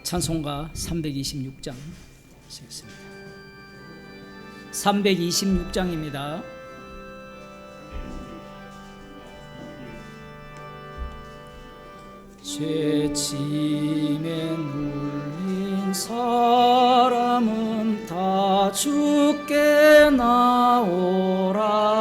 찬송가 326장 하시겠습니다. 326장입니다. 죄짐에 눌린 사람은 다 주께 나오라.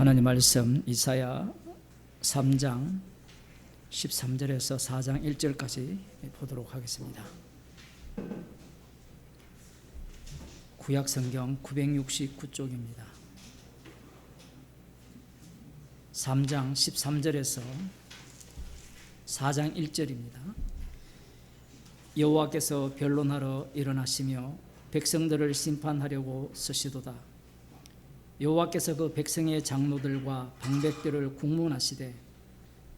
하나님 말씀 이사야 3장 13절에서 4장 1절까지 보도록 하겠습니다. 구약성경 969쪽입니다. 3장 13절에서 4장 1절입니다. 여호와께서 변론하러 일어나시며 백성들을 심판하려고 서시도다. 여호와께서 그 백성의 장로들과 방백들을 국문하시되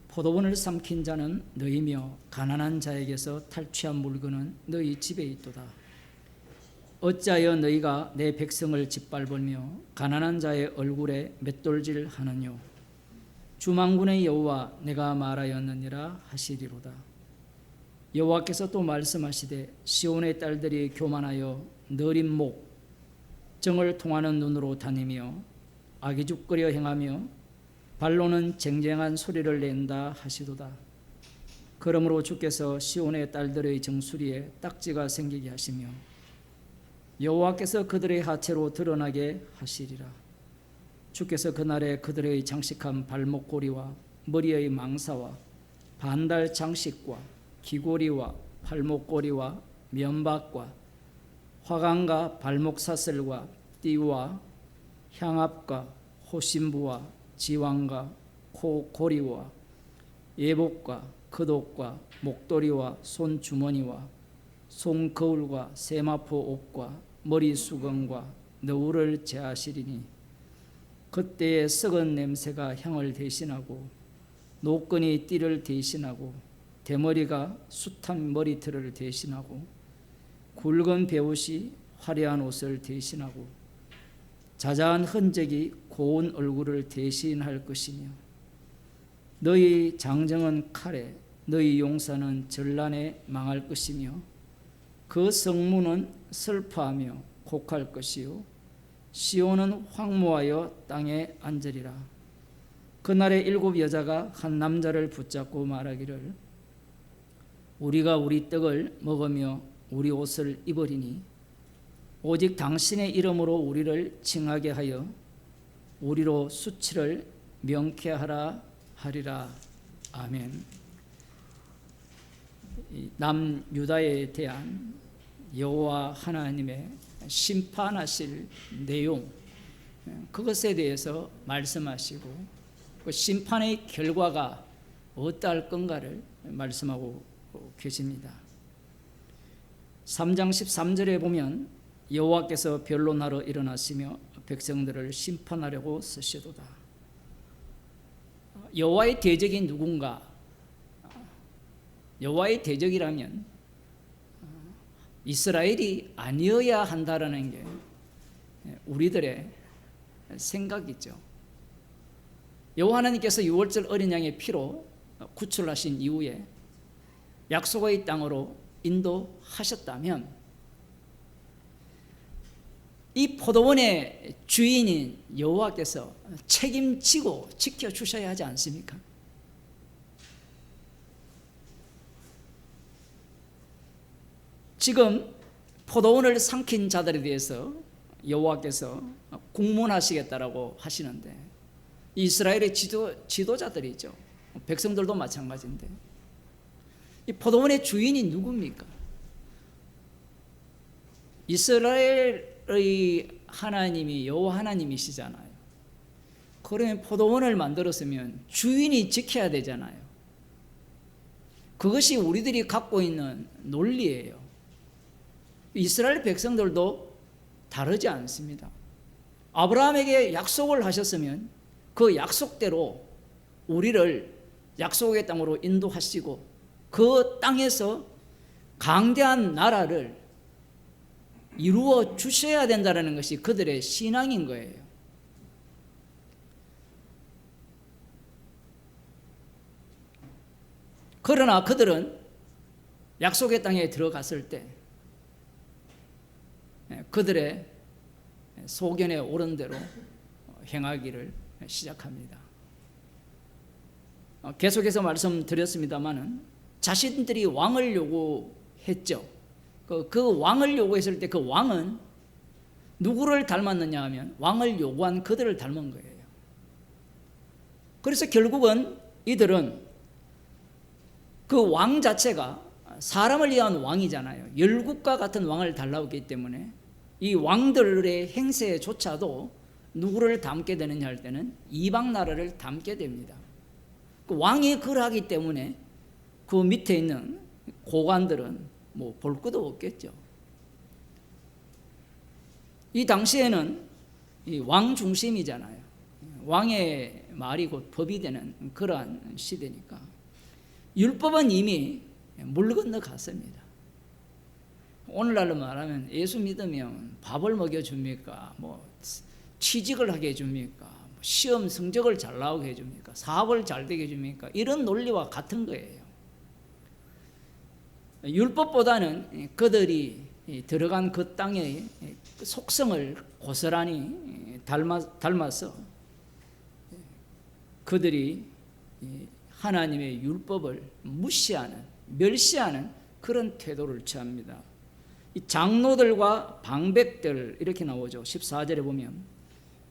포도원을 삼킨 자는 너희며 가난한 자에게서 탈취한 물건은 너희 집에 있도다. 어찌하여 너희가 내 백성을 짓밟으며 가난한 자의 얼굴에 맷돌질 하느뇨. 주만군의 여호와 내가 말하였느니라 하시리로다. 여호와께서 또 말씀하시되 시온의 딸들이 교만하여 너린 목 정을 통하는 눈으로 다니며 악의죽거려 행하며 발로는 쟁쟁한 소리를 낸다 하시도다. 그러므로 주께서 시온의 딸들의 정수리에 딱지가 생기게 하시며 여호와께서 그들의 하체로 드러나게 하시리라. 주께서 그날에 그들의 장식한 발목고리와 머리의 망사와 반달 장식과 귀고리와 발목고리와 면박과 화관과 발목사슬과 띠와 향압과 호신부와 지왕과 코고리와 예복과 그독과 목도리와 손주머니와 손거울과 세마포 옷과 머리 수건과 너울을 제하시리니 그때의 썩은 냄새가 향을 대신하고 노끈이 띠를 대신하고 대머리가 숱한 머리털을 대신하고 굵은 베옷이 화려한 옷을 대신하고 자자한 흔적이 고운 얼굴을 대신할 것이며 너희 장정은 칼에 너희 용사는 전란에 망할 것이며 그 성문은 슬퍼하며 곡할 것이요 시온은 황무하여 땅에 앉으리라. 그날에 7 여자가 한 남자를 붙잡고 말하기를 우리가 우리 떡을 먹으며 우리 옷을 입으리니 오직 당신의 이름으로 우리를 칭하게 하여 우리로 수치를 명쾌하라 하리라. 아멘. 남유다에 대한 여호와 하나님의 심판하실 내용, 그것에 대해서 말씀하시고 그 심판의 결과가 어떠할 건가를 말씀하고 계십니다. 3장 13절에 보면 여호와께서 변론하러 일어나시며 백성들을 심판하려고 쓰시도다. 여호와의 대적이 누군가? 여호와의 대적이라면 이스라엘이 아니어야 한다라는 게 우리들의 생각이죠. 여호와 하나님께서 유월절 어린 양의 피로 구출하신 이후에 약속의 땅으로 인도하셨다면 이 포도원의 주인인 여호와께서 책임지고 지켜주셔야 하지 않습니까? 지금 포도원을 삼킨 자들에 대해서 여호와께서 국문하시겠다라고 하시는데 이스라엘의 지도자들이죠. 백성들도 마찬가지인데 이 포도원의 주인이 누굽니까? 이스라엘의 하나님이 여호와 하나님이시잖아요. 그러면 포도원을 만들었으면 주인이 지켜야 되잖아요. 그것이 우리들이 갖고 있는 논리예요. 이스라엘 백성들도 다르지 않습니다. 아브라함에게 약속을 하셨으면 그 약속대로 우리를 약속의 땅으로 인도하시고 그 땅에서 강대한 나라를 이루어 주셔야 된다는 것이 그들의 신앙인 거예요. 그러나 그들은 약속의 땅에 들어갔을 때 그들의 소견에 오른 대로 행하기를 시작합니다. 계속해서 말씀드렸습니다마는 자신들이 왕을 요구했죠. 그 왕을 요구했을 때 그 왕은 누구를 닮았느냐 하면 왕을 요구한 그들을 닮은 거예요. 그래서 결국은 이들은 그 왕 자체가 사람을 위한 왕이잖아요. 열국과 같은 왕을 달라고 했기 때문에 이 왕들의 행세조차도 누구를 닮게 되느냐 할 때는 이방 나라를 닮게 됩니다. 그 왕이 그러하기 때문에 그 밑에 있는 고관들은 뭐 볼 것도 없겠죠. 이 당시에는 이 왕 중심이잖아요. 왕의 말이 곧 법이 되는 그러한 시대니까 율법은 이미 물 건너갔습니다. 오늘날로 말하면 예수 믿으면 밥을 먹여줍니까? 뭐 취직을 하게 해줍니까? 시험 성적을 잘 나오게 해줍니까? 사업을 잘 되게 해줍니까? 이런 논리와 같은 거예요. 율법보다는 그들이 들어간 그 땅의 속성을 고스란히 닮아서 그들이 하나님의 율법을 무시하는, 멸시하는 그런 태도를 취합니다. 이 장로들과 방백들 이렇게 나오죠. 14절에 보면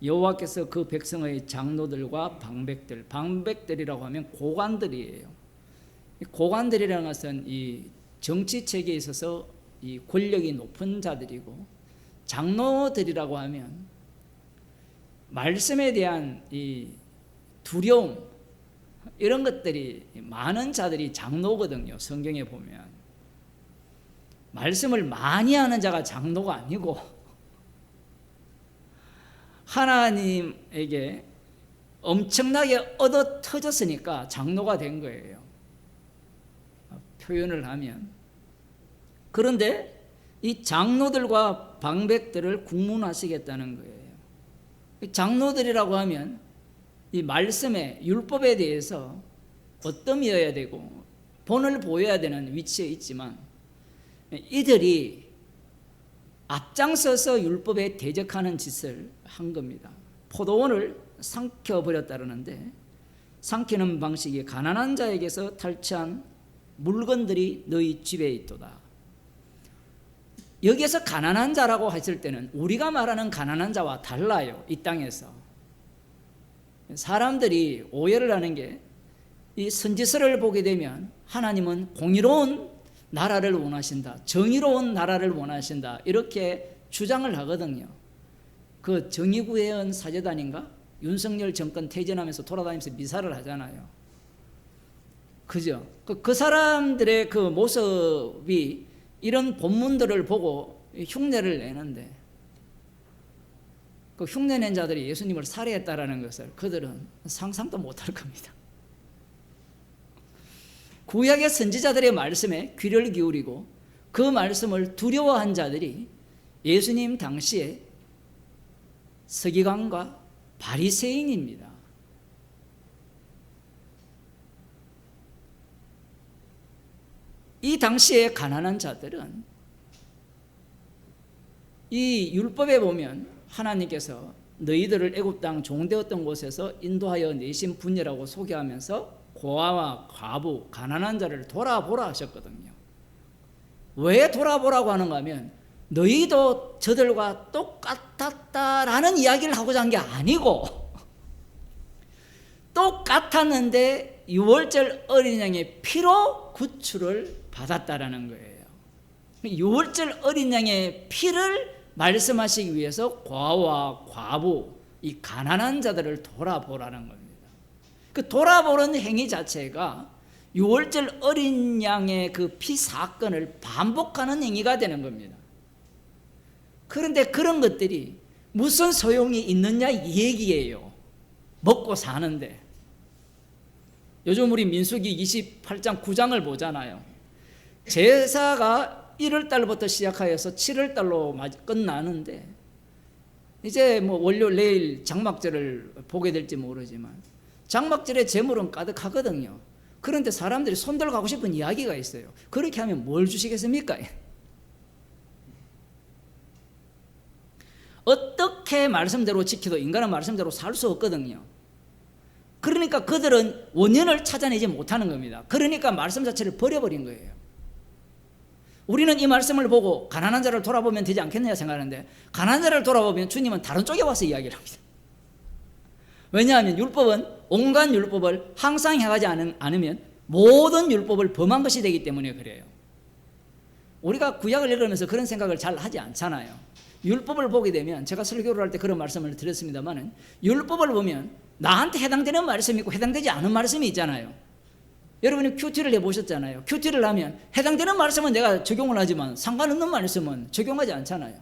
여호와께서 그 백성의 장로들과 방백들, 방백들이라고 하면 고관들이에요. 이 고관들이라는 것은 이 정치 체계에 있어서 이 권력이 높은 자들이고, 장로들이라고 하면 말씀에 대한 이 두려움 이런 것들이 많은 자들이 장로거든요. 성경에 보면 말씀을 많이 하는 자가 장로가 아니고 하나님에게 엄청나게 얻어 터졌으니까 장로가 된 거예요. 표현을 하면. 그런데 이 장로들과 방백들을 국문하시겠다는 거예요. 장로들이라고 하면 이 말씀의 율법에 대해서 어떠이어야 되고 본을 보여야 되는 위치에 있지만 이들이 앞장서서 율법에 대적하는 짓을 한 겁니다. 포도원을 삼켜버렸다는데 삼키는 방식이 가난한 자에게서 탈취한 물건들이 너희 집에 있도다. 여기에서 가난한 자라고 했을 때는 우리가 말하는 가난한 자와 달라요. 이 땅에서 사람들이 오해를 하는 게 이 선지서를 보게 되면 하나님은 공의로운 나라를 원하신다, 정의로운 나라를 원하신다 이렇게 주장을 하거든요. 그 정의구회원 사제단인가 윤석열 정권 퇴진하면서 돌아다니면서 미사를 하잖아요. 그죠? 그 사람들의 그 모습이 이런 본문들을 보고 흉내를 내는데 그 흉내낸 자들이 예수님을 살해했다라는 것을 그들은 상상도 못할 겁니다. 구약의 선지자들의 말씀에 귀를 기울이고 그 말씀을 두려워한 자들이 예수님 당시에 서기관과 바리새인입니다. 이 당시에 가난한 자들은 이 율법에 보면 하나님께서 너희들을 애굽 땅 종되었던 곳에서 인도하여 내신 분이라고 소개하면서 고아와 과부, 가난한 자를 돌아보라 하셨거든요. 왜 돌아보라고 하는가 하면 너희도 저들과 똑같았다라는 이야기를 하고자 한 게 아니고 똑같았는데 유월절 어린 양의 피로 구출을 받았다라는 거예요. 유월절 어린 양의 피를 말씀하시기 위해서 고아와 과부, 이 가난한 자들을 돌아보라는 겁니다. 그 돌아보는 행위 자체가 유월절 어린 양의 그 피 사건을 반복하는 행위가 되는 겁니다. 그런데 그런 것들이 무슨 소용이 있느냐 이 얘기예요. 먹고 사는데. 요즘 우리 민수기 28장 9장을 보잖아요. 제사가 1월 달부터 시작하여서 7월 달로 끝나는데 이제 뭐 월요 내일 장막절을 보게 될지 모르지만 장막절에 제물은 가득하거든요. 그런데 사람들이 손들어 가고 싶은 이야기가 있어요. 그렇게 하면 뭘 주시겠습니까? 어떻게 말씀대로 지켜도 인간은 말씀대로 살 수 없거든요. 그러니까 그들은 원인을 찾아내지 못하는 겁니다. 그러니까 말씀 자체를 버려버린 거예요. 우리는 이 말씀을 보고 가난한 자를 돌아보면 되지 않겠느냐 생각하는데 가난한 자를 돌아보면 주님은 다른 쪽에 와서 이야기를 합니다. 왜냐하면 율법은 온갖 율법을 항상 행하지 않으면 모든 율법을 범한 것이 되기 때문에 그래요. 우리가 구약을 읽으면서 그런 생각을 잘 하지 않잖아요. 율법을 보게 되면 제가 설교를 할 때 그런 말씀을 드렸습니다만 율법을 보면 나한테 해당되는 말씀이 있고 해당되지 않은 말씀이 있잖아요. 여러분이 큐티를 해보셨잖아요. 큐티를 하면 해당되는 말씀은 내가 적용을 하지만 상관없는 말씀은 적용하지 않잖아요.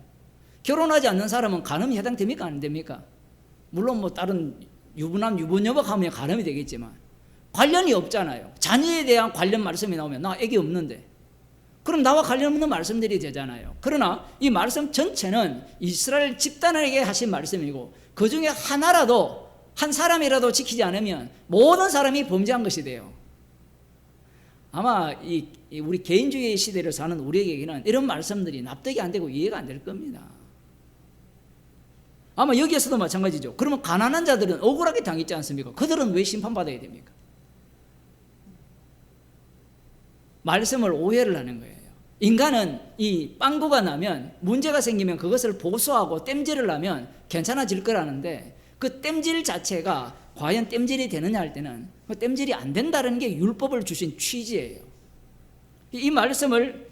결혼하지 않는 사람은 간음이 해당됩니까? 안 됩니까? 물론 뭐 다른 유부남, 유부녀가 하면 간음이 되겠지만 관련이 없잖아요. 자녀에 대한 관련 말씀이 나오면 나 애기 없는데 그럼 나와 관련 없는 말씀들이 되잖아요. 그러나 이 말씀 전체는 이스라엘 집단에게 하신 말씀이고 그 중에 하나라도 한 사람이라도 지키지 않으면 모든 사람이 범죄한 것이 돼요. 아마 우리 개인주의 시대를 사는 우리에게는 이런 말씀들이 납득이 안 되고 이해가 안 될 겁니다. 아마 여기에서도 마찬가지죠. 그러면 가난한 자들은 억울하게 당했지 않습니까? 그들은 왜 심판받아야 됩니까? 말씀을 오해를 하는 거예요. 인간은 이 빵꾸가 나면 문제가 생기면 그것을 보수하고 땜질을 하면 괜찮아질 거라는데 그 땜질 자체가 과연 땜질이 되느냐 할 때는 그 땜질이 안 된다는 게 율법을 주신 취지예요. 이 말씀을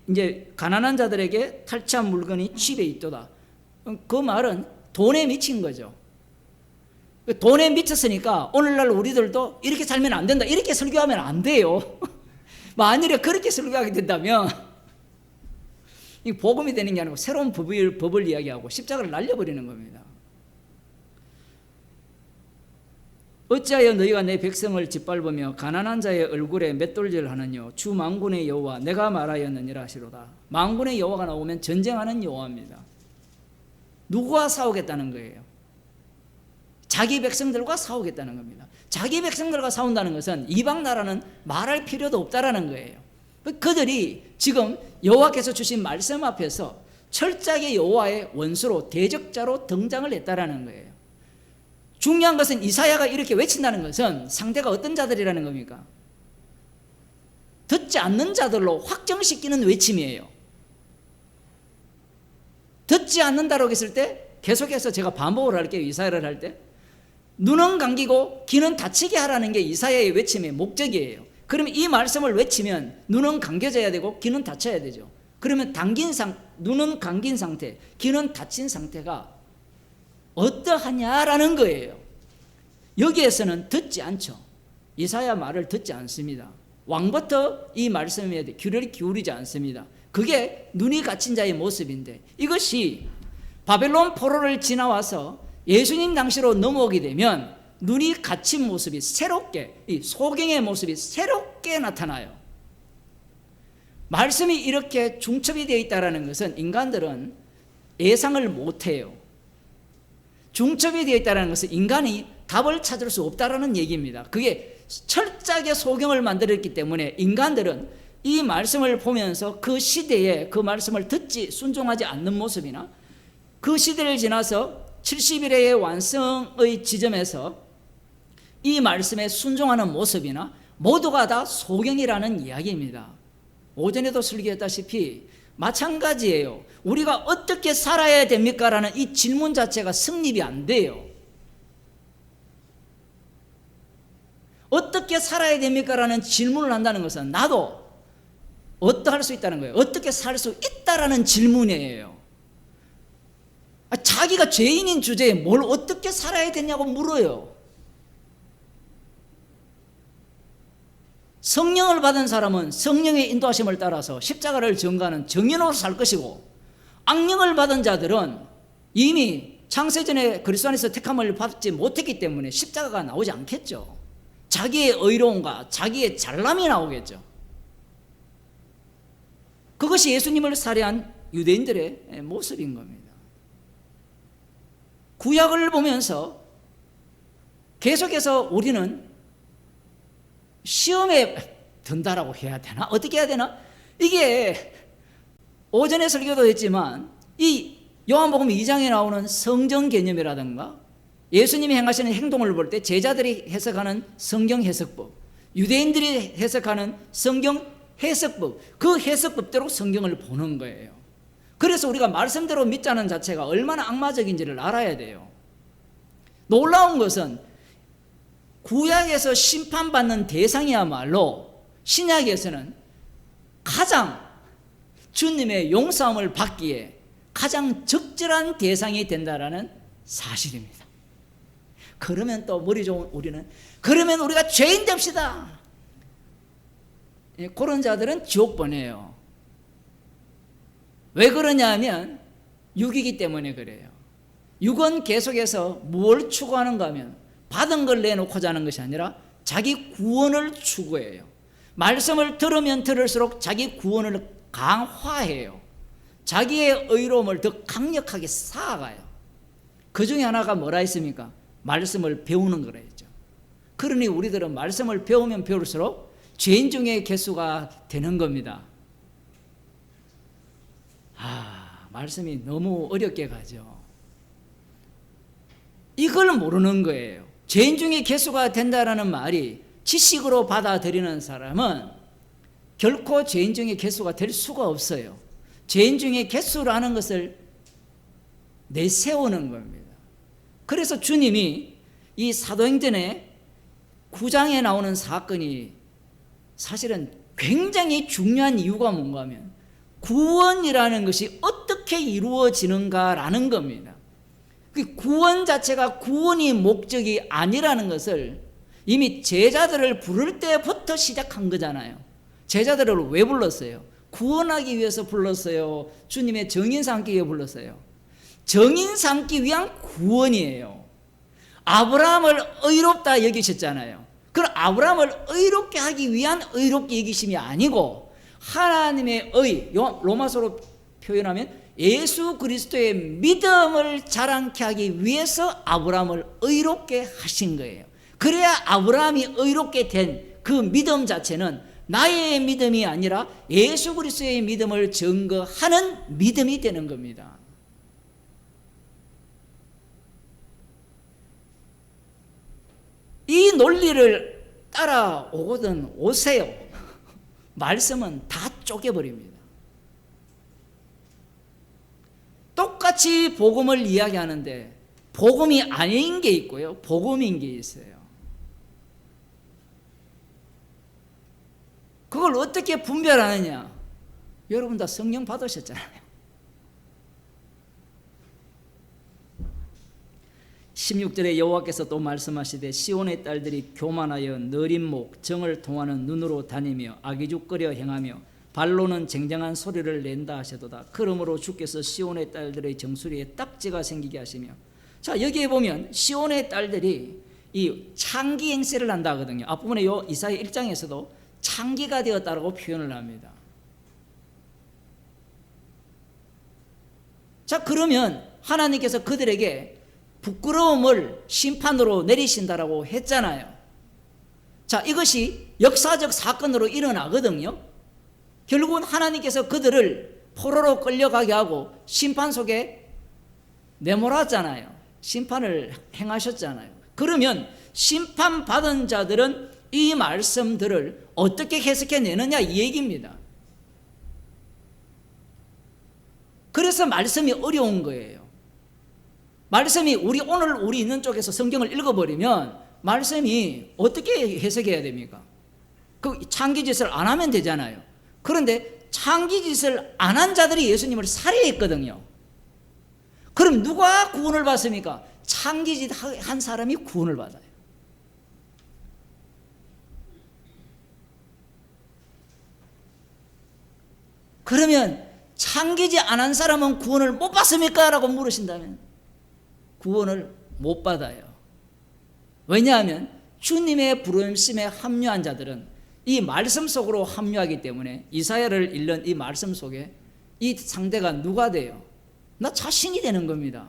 이제 가난한 자들에게 탈취한 물건이 집에 있도다. 그 말은 돈에 미친 거죠. 돈에 미쳤으니까 오늘날 우리들도 이렇게 살면 안 된다. 이렇게 설교하면 안 돼요. 만일에 그렇게 설교하게 된다면 이 복음이 되는 게 아니고 새로운 법을 이야기하고 십자가를 날려버리는 겁니다. 어찌하여 너희가 내 백성을 짓밟으며 가난한 자의 얼굴에 맷돌질하느뇨. 주 만군의 여호와 내가 말하였느니라 하시로다. 만군의 여호와가 나오면 전쟁하는 여호와입니다. 누구와 싸우겠다는 거예요? 자기 백성들과 싸우겠다는 겁니다. 자기 백성들과 싸운다는 것은 이방 나라는 말할 필요도 없다라는 거예요. 그들이 지금 여호와께서 주신 말씀 앞에서 철저하게 여호와의 원수로 대적자로 등장을 했다라는 거예요. 중요한 것은 이사야가 이렇게 외친다는 것은 상대가 어떤 자들이라는 겁니까? 듣지 않는 자들로 확정시키는 외침이에요. 듣지 않는다라고 했을 때 계속해서 제가 반복을 할게요. 이사야를 할 때 눈은 감기고 귀는 닫히게 하라는 게 이사야의 외침의 목적이에요. 그러면 이 말씀을 외치면 눈은 감겨져야 되고 귀는 닫혀야 되죠. 그러면 눈은 감긴 상태, 귀는 닫힌 상태가 어떠하냐라는 거예요. 여기에서는 듣지 않죠. 이사야 말을 듣지 않습니다. 왕부터 이 말씀에 귀를 기울이지 않습니다. 그게 눈이 갇힌 자의 모습인데, 이것이 바벨론 포로를 지나와서 예수님 당시로 넘어오게 되면 눈이 갇힌 모습이 새롭게, 이 소경의 모습이 새롭게 나타나요. 말씀이 이렇게 중첩이 되어 있다는 것은 인간들은 예상을 못해요. 중첩이 되어 있다는 것은 인간이 답을 찾을 수 없다는 얘기입니다. 그게 철저하게 소경을 만들었기 때문에 인간들은 이 말씀을 보면서 그 시대에 그 말씀을 듣지 순종하지 않는 모습이나 그 시대를 지나서 70일의 완성의 지점에서 이 말씀에 순종하는 모습이나 모두가 다 소경이라는 이야기입니다. 오전에도 설교했다시피 마찬가지예요. 우리가 어떻게 살아야 됩니까? 라는 이 질문 자체가 성립이 안 돼요. 어떻게 살아야 됩니까? 라는 질문을 한다는 것은 나도 어떠할 수 있다는 거예요. 어떻게 살 수 있다라는 질문이에요. 자기가 죄인인 주제에 뭘 어떻게 살아야 되냐고 물어요. 성령을 받은 사람은 성령의 인도하심을 따라서 십자가를 전가하는 정인으로 살 것이고, 악령을 받은 자들은 이미 창세전에 그리스도 안에서 택함을 받지 못했기 때문에 십자가가 나오지 않겠죠. 자기의 의로움과 자기의 잘남이 나오겠죠. 그것이 예수님을 살해한 유대인들의 모습인 겁니다. 구약을 보면서 계속해서 우리는 시험에 든다라고 해야 되나? 어떻게 해야 되나? 이게 오전에 설교도 했지만 이 요한복음 2장에 나오는 성경 개념이라든가 예수님이 행하시는 행동을 볼 때 제자들이 해석하는 성경 해석법, 유대인들이 해석하는 성경 해석법, 그 해석법대로 성경을 보는 거예요. 그래서 우리가 말씀대로 믿자는 자체가 얼마나 악마적인지를 알아야 돼요. 놀라운 것은 구약에서 심판받는 대상이야말로 신약에서는 가장 주님의 용서함을 받기에 가장 적절한 대상이 된다라는 사실입니다. 그러면 또 머리 좋은 우리는 그러면 우리가 죄인 됩시다. 그런 자들은 지옥 보내요. 왜 그러냐 하면 육이기 때문에 그래요. 육은 계속해서 뭘 추구하는가 하면 받은 걸 내놓고자 하는 것이 아니라 자기 구원을 추구해요. 말씀을 들으면 들을수록 자기 구원을 강화해요. 자기의 의로움을 더 강력하게 쌓아가요. 그 중에 하나가 뭐라 했습니까? 말씀을 배우는 거라 했죠. 그러니 우리들은 말씀을 배우면 배울수록 죄인 중에 개수가 되는 겁니다. 말씀이 너무 어렵게 가죠. 이걸 모르는 거예요. 죄인 중에 개수가 된다라는 말이 지식으로 받아들이는 사람은 결코 죄인 중에 개수가 될 수가 없어요. 죄인 중에 개수라는 것을 내세우는 겁니다. 그래서 주님이 이 사도행전의 9장에 나오는 사건이 사실은 굉장히 중요한 이유가 뭔가 하면 구원이라는 것이 어떻게 이루어지는가라는 겁니다. 그 구원 자체가 구원이 목적이 아니라는 것을 이미 제자들을 부를 때부터 시작한 거잖아요. 제자들을 왜 불렀어요? 구원하기 위해서 불렀어요? 주님의 정인 삼기 위해 불렀어요? 정인 삼기 위한 구원이에요. 아브라함을 의롭다 여기셨잖아요. 그럼 아브라함을 의롭게 하기 위한 의롭게 여기심이 아니고 하나님의 의, 로마서로 표현하면 예수 그리스도의 믿음을 자랑케 하기 위해서 아브라함을 의롭게 하신 거예요. 그래야 아브라함이 의롭게 된 그 믿음 자체는 나의 믿음이 아니라 예수 그리스도의 믿음을 증거하는 믿음이 되는 겁니다. 이 논리를 따라오거든 오세요. 말씀은 다 쪼개버립니다. 똑같이 복음을 이야기하는데 복음이 아닌 게 있고요, 복음인 게 있어요. 그걸 어떻게 분별하느냐? 여러분 다 성령 받으셨잖아요. 16절에 여호와께서 또 말씀하시되 시온의 딸들이 교만하여 느린 목 정을 통하는 눈으로 다니며 악의죽거려 행하며 발로는 쟁쟁한 소리를 낸다 하셔도다. 그러므로 주께서 시온의 딸들의 정수리에 딱지가 생기게 하시며. 자, 여기에 보면 시온의 딸들이 이 창기 행세를 한다 하거든요. 앞부분에 요 이사야 1장에서도 창기가 되었다라고 표현을 합니다. 자, 그러면 하나님께서 그들에게 부끄러움을 심판으로 내리신다라고 했잖아요. 자, 이것이 역사적 사건으로 일어나거든요. 결국은 하나님께서 그들을 포로로 끌려가게 하고 심판 속에 내몰았잖아요. 심판을 행하셨잖아요. 그러면 심판받은 자들은 이 말씀들을 어떻게 해석해내느냐 이 얘기입니다. 그래서 말씀이 어려운 거예요. 말씀이 오늘 우리 있는 쪽에서 성경을 읽어버리면 말씀이 어떻게 해석해야 됩니까? 그 창기짓을 안 하면 되잖아요. 그런데 창기짓을 안 한 자들이 예수님을 살해했거든요. 그럼 누가 구원을 받습니까? 창기짓 한 사람이 구원을 받아요. 그러면 창기짓 안 한 사람은 구원을 못 받습니까? 라고 물으신다면 구원을 못 받아요. 왜냐하면 주님의 부르심에 합류한 자들은 이 말씀 속으로 합류하기 때문에 이사야를 읽는 이 말씀 속에 이 상대가 누가 돼요? 나 자신이 되는 겁니다.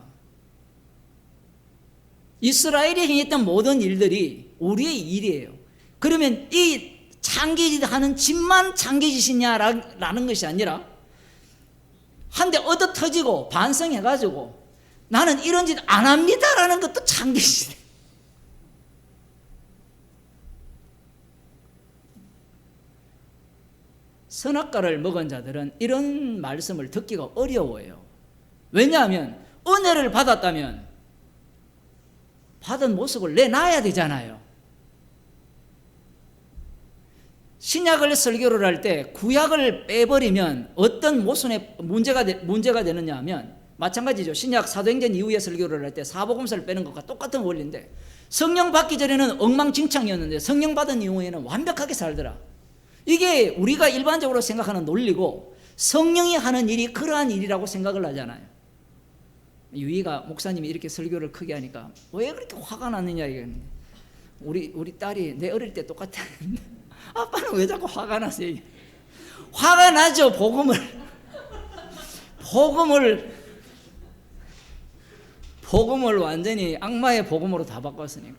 이스라엘이 행했던 모든 일들이 우리의 일이에요. 그러면 이 창기짓 하는 짓만 창기짓이냐라는 것이 아니라 한 대 얻어 터지고 반성해가지고 나는 이런 짓 안 합니다라는 것도 창기짓이에요. 선악과를 먹은 자들은 이런 말씀을 듣기가 어려워요. 왜냐하면 은혜를 받았다면 받은 모습을 내놔야 되잖아요. 신약을 설교를 할 때 구약을 빼버리면 어떤 모순의 문제가 되느냐 하면 마찬가지죠. 신약 사도행전 이후에 설교를 할 때 사복음서를 빼는 것과 똑같은 원리인데 성령 받기 전에는 엉망진창이었는데 성령 받은 이후에는 완벽하게 살더라. 이게 우리가 일반적으로 생각하는 논리고 성령이 하는 일이 그러한 일이라고 생각을 하잖아요. 유희가 목사님이 이렇게 설교를 크게 하니까 왜 그렇게 화가 났느냐 이랬는데 우리 딸이 내 어릴 때 똑같았는데 아빠는 왜 자꾸 화가 나세요? 화가 나죠. 복음을 완전히 악마의 복음으로 다 바꿨으니까.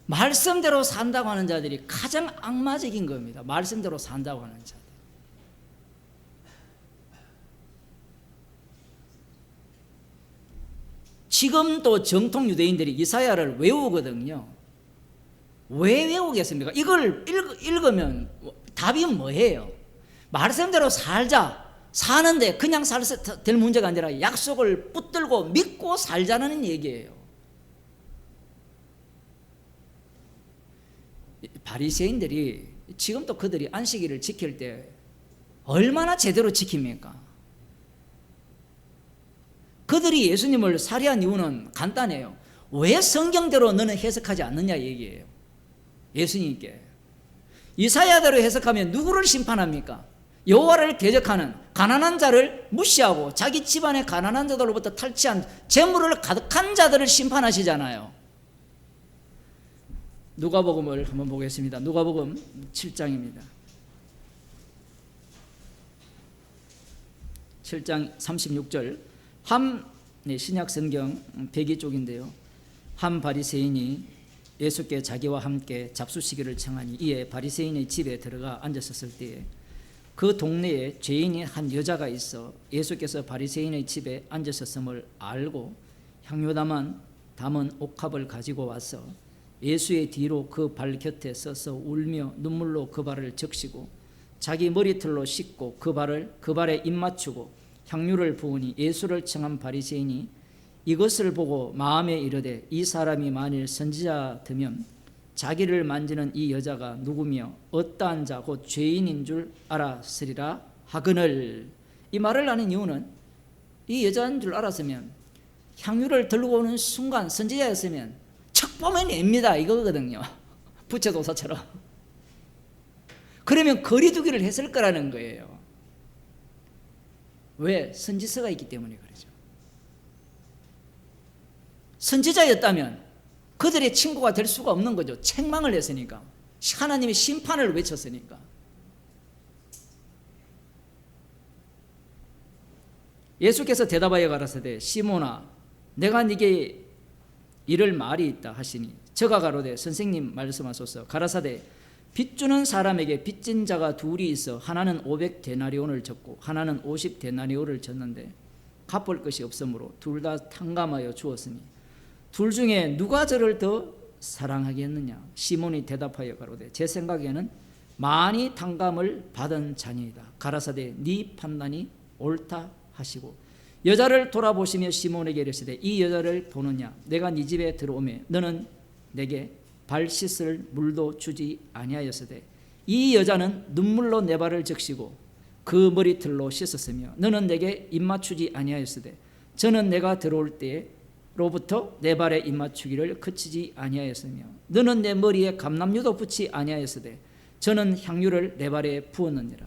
말씀대로 산다고 하는 자들이 가장 악마적인 겁니다. 말씀대로 산다고 하는 자들. 지금도 정통 유대인들이 이사야를 외우거든요. 왜 외우겠습니까? 이걸 읽으면 답이 뭐예요? 말씀대로 살자. 사는데 그냥 될 문제가 아니라 약속을 붙들고 믿고 살자는 얘기예요. 바리새인들이 지금도 그들이 안식일을 지킬 때 얼마나 제대로 지킵니까? 그들이 예수님을 살해한 이유는 간단해요. 왜 성경대로 너는 해석하지 않느냐 얘기예요. 예수님께 이사야대로 해석하면 누구를 심판합니까? 여호와를 대적하는 가난한 자를 무시하고 자기 집안의 가난한 자들로부터 탈취한 재물을 가득한 자들을 심판하시잖아요. 누가복음을 한번 보겠습니다. 누가복음 7장입니다. 7장 36절. 신약 성경 102쪽인데요. 한 바리새인이 예수께 자기와 함께 잡수시기를 청하니 이에 바리새인의 집에 들어가 앉았을 때에 그 동네에 죄인인 한 여자가 있어 예수께서 바리새인의 집에 앉으셨음을 알고 향유 담은 옥합을 가지고 와서 예수의 뒤로 그 발 곁에 서서 울며 눈물로 그 발을 적시고 자기 머리털로 씻고 그 발에 입 맞추고 향유를 부으니 예수를 청한 바리새인이 이것을 보고 마음에 이르되 이 사람이 만일 선지자되면 자기를 만지는 이 여자가 누구며 어떠한 자 곧 죄인인 줄 알았으리라 하거늘. 이 말을 하는 이유는 이 여자인 줄 알았으면 향유를 들고 오는 순간 선지자였으면 척 보면 냅니다 이거거든요. 부채도사처럼. 그러면 거리두기를 했을 거라는 거예요. 왜? 선지서가 있기 때문에 그러죠. 선지자였다면 그들의 친구가 될 수가 없는 거죠. 책망을 했으니까. 하나님의 심판을 외쳤으니까. 예수께서 대답하여 가라사대 시몬아 내가 네게 이를 말이 있다 하시니 저가 가로되 선생님 말씀하소서. 가라사대 빚주는 사람에게 빚진 자가 둘이 있어 하나는 500데나리온을 졌고 하나는 50데나리온을 졌는데 갚을 것이 없으므로 둘 다 탕감하여 주었으니 둘 중에 누가 저를 더 사랑하겠느냐. 시몬이 대답하여 가로되 제 생각에는 많이 탕감을 받은 자니이다. 가라사대 네 판단이 옳다 하시고 여자를 돌아보시며 시몬에게 이르시되 이 여자를 보느냐. 내가 네 집에 들어오매 너는 내게 발 씻을 물도 주지 아니하였으되 이 여자는 눈물로 내 발을 적시고 그 머리털로 씻었으며 너는 내게 입맞추지 아니하였으되 저는 내가 들어올 때로부터 내 발에 입맞추기를 그치지 아니하였으며 너는 내 머리에 감람유도 붙지 아니하였으되 저는 향유를 내 발에 부었느니라.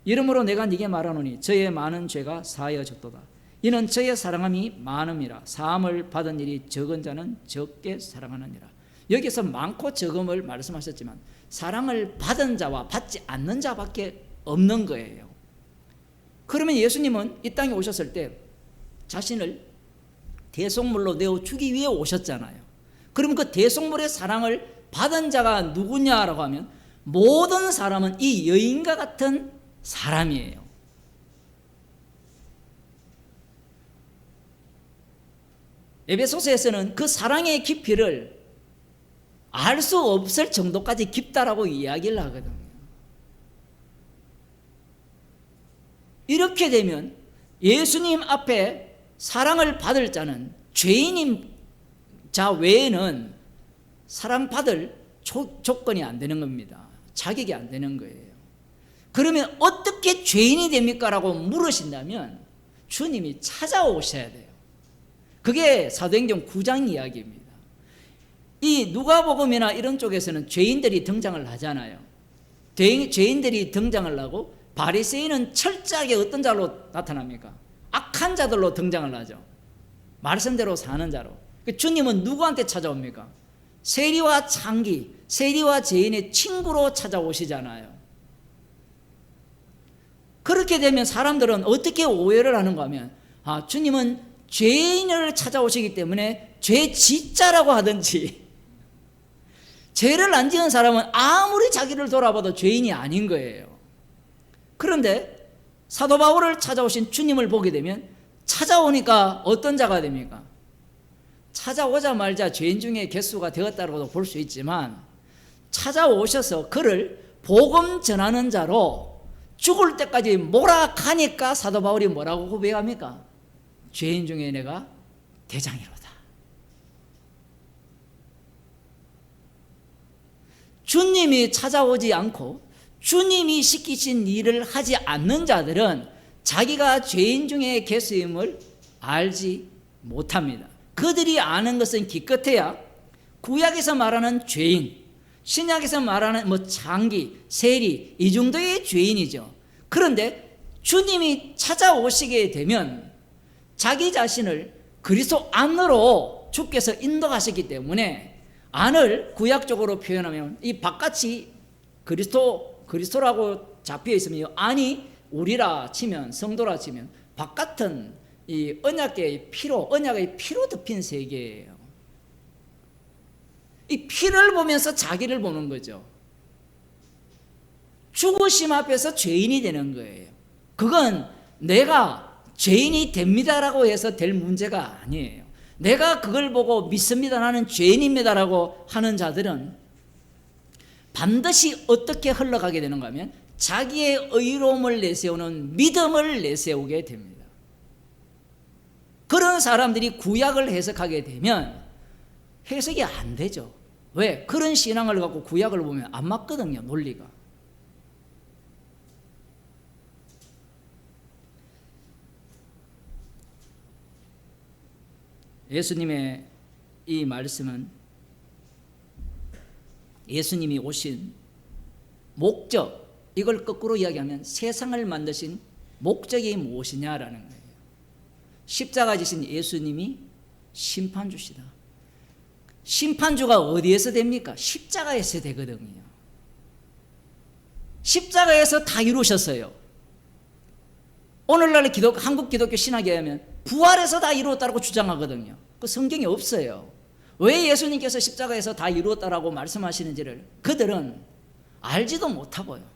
이러므로 내가 네게 말하노니 저의 많은 죄가 사하여졌도다. 이는 저의 사랑함이 많음이라. 사함을 받은 일이 적은 자는 적게 사랑하느니라. 여기서 많고 적음을 말씀하셨지만 사랑을 받은 자와 받지 않는 자밖에 없는 거예요. 그러면 예수님은 이 땅에 오셨을 때 자신을 대속물로 내어주기 위해 오셨잖아요. 그럼 그 대속물의 사랑을 받은 자가 누구냐라고 하면 모든 사람은 이 여인과 같은 사람이에요. 에베소서에서는 그 사랑의 깊이를 알 수 없을 정도까지 깊다라고 이야기를 하거든요. 이렇게 되면 예수님 앞에 사랑을 받을 자는 죄인인 자 외에는 사랑받을 조건이 안 되는 겁니다. 자격이 안 되는 거예요. 그러면 어떻게 죄인이 됩니까? 라고 물으신다면 주님이 찾아오셔야 돼요. 그게 사도행전 9장 이야기입니다. 이 누가복음이나 이런 쪽에서는 죄인들이 등장을 하잖아요. 죄인들이 등장을 하고 바리새인은 철저하게 어떤 자로 나타납니까? 악한 자들로 등장을 하죠. 말씀대로 사는 자로. 주님은 누구한테 찾아옵니까? 세리와 창기, 세리와 죄인의 친구로 찾아오시잖아요. 그렇게 되면 사람들은 어떻게 오해를 하는가 하면 주님은 죄인을 찾아오시기 때문에 죄지자라고 하든지 죄를 안 지은 사람은 아무리 자기를 돌아봐도 죄인이 아닌 거예요. 그런데 사도 바울을 찾아오신 주님을 보게 되면 찾아오니까 어떤 자가 됩니까? 찾아오자마자 죄인 중에 개수가 되었다고도 볼 수 있지만 찾아오셔서 그를 복음 전하는 자로 죽을 때까지 몰아가니까 사도 바울이 뭐라고 고백합니까? 죄인 중에 내가 대장이로다. 주님이 찾아오지 않고 주님이 시키신 일을 하지 않는 자들은 자기가 죄인 중에 개수임을 알지 못합니다. 그들이 아는 것은 기껏해야 구약에서 말하는 죄인, 신약에서 말하는 장기, 세리 이 정도의 죄인이죠. 그런데 주님이 찾아오시게 되면 자기 자신을 그리스도 안으로 주께서 인도하셨기 때문에, 안을 구약적으로 표현하면 이 바깥이 그리스도라고 잡혀 있으면, 안이 우리라 치면, 성도라 치면, 바깥은 이 언약의 피로 덮인 세계예요. 이 피를 보면서 자기를 보는 거죠. 죽으심 앞에서 죄인이 되는 거예요. 그건 내가 죄인이 됩니다라고 해서 될 문제가 아니에요. 내가 그걸 보고 믿습니다, 나는 죄인입니다라고 하는 자들은 반드시 어떻게 흘러가게 되는가 하면 자기의 의로움을 내세우는 믿음을 내세우게 됩니다. 그런 사람들이 구약을 해석하게 되면 해석이 안 되죠. 왜? 그런 신앙을 갖고 구약을 보면 안 맞거든요, 논리가. 예수님의 이 말씀은 예수님이 오신 목적, 이걸 거꾸로 이야기하면 세상을 만드신 목적이 무엇이냐라는 거예요. 십자가 지신 예수님이 심판주시다. 심판주가 어디에서 됩니까? 십자가에서 되거든요. 십자가에서 다 이루셨어요. 오늘날 한국 기독교 신학에 하면 부활에서 다 이루었다고 주장하거든요. 그 성경에 없어요. 왜 예수님께서 십자가에서 다 이루었다라고 말씀하시는지를 그들은 알지도 못하고요.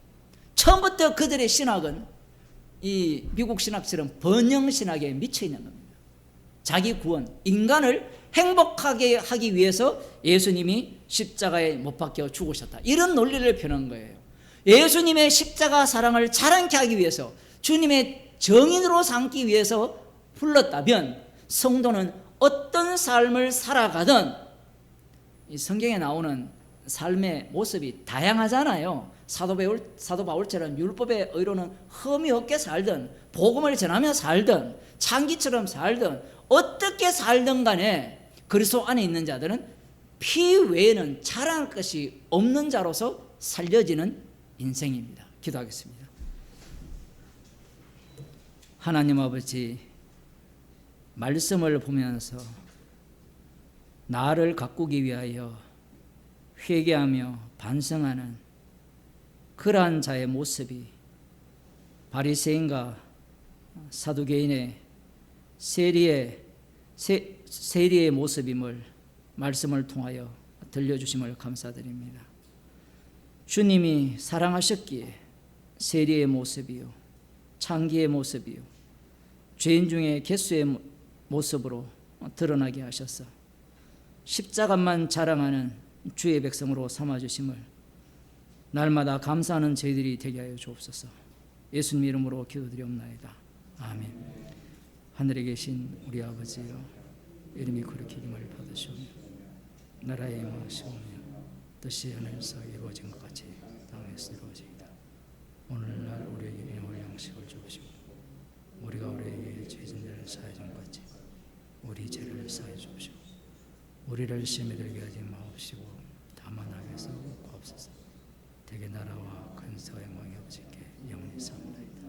처음부터 그들의 신학은 이 미국 신학처럼 번영 신학에 미쳐 있는 겁니다. 자기 구원, 인간을 행복하게 하기 위해서 예수님이 십자가에 못 박혀 죽으셨다, 이런 논리를 펴는 거예요. 예수님의 십자가 사랑을 자랑케 하기 위해서, 주님의 정인으로 삼기 위해서 불렀다면 성도는 어떤 삶을 살아가든 이 성경에 나오는 삶의 모습이 다양하잖아요. 사도 바울처럼 율법의 의로는 흠이 없게 살든, 복음을 전하며 살든, 창기처럼 살든, 어떻게 살든 간에 그리스도 안에 있는 자들은 피 외에는 자랑할 것이 없는 자로서 살려지는 인생입니다. 기도하겠습니다. 하나님 아버지, 말씀을 보면서 나를 가꾸기 위하여 회개하며 반성하는 그러한 자의 모습이 바리새인과 사두개인의 세리의 모습임을 말씀을 통하여 들려주심을 감사드립니다. 주님이 사랑하셨기에 세리의 모습이요, 창기의 모습이요, 죄인 중에 개수의 모습으로 드러나게 하셔서 십자가만 자랑하는 주의 백성으로 삼아주심을 날마다 감사하는 저희들이 되게 하여 주옵소서. 예수님 이름으로 기도드리옵나이다. 아멘. 하늘에 계신 우리 아버지여, 이름이 거룩히 여김을 받으시오며 나라의 임하시오며 뜻이 하늘에서 이루어진 것 같이 땅에서 이루어지이다. 오늘날 우리에게 일용할 양식을 주시고 우리가 우리에게 죄진 자를 사하여 준 것 같이 우리 죄를 사하여 주시고 우리를 시험에 들게 하지 마옵시고 다만 악에서 구하옵소서. 대개 나라와 근세와 영광이 아버지께 영원히 사옵나이다.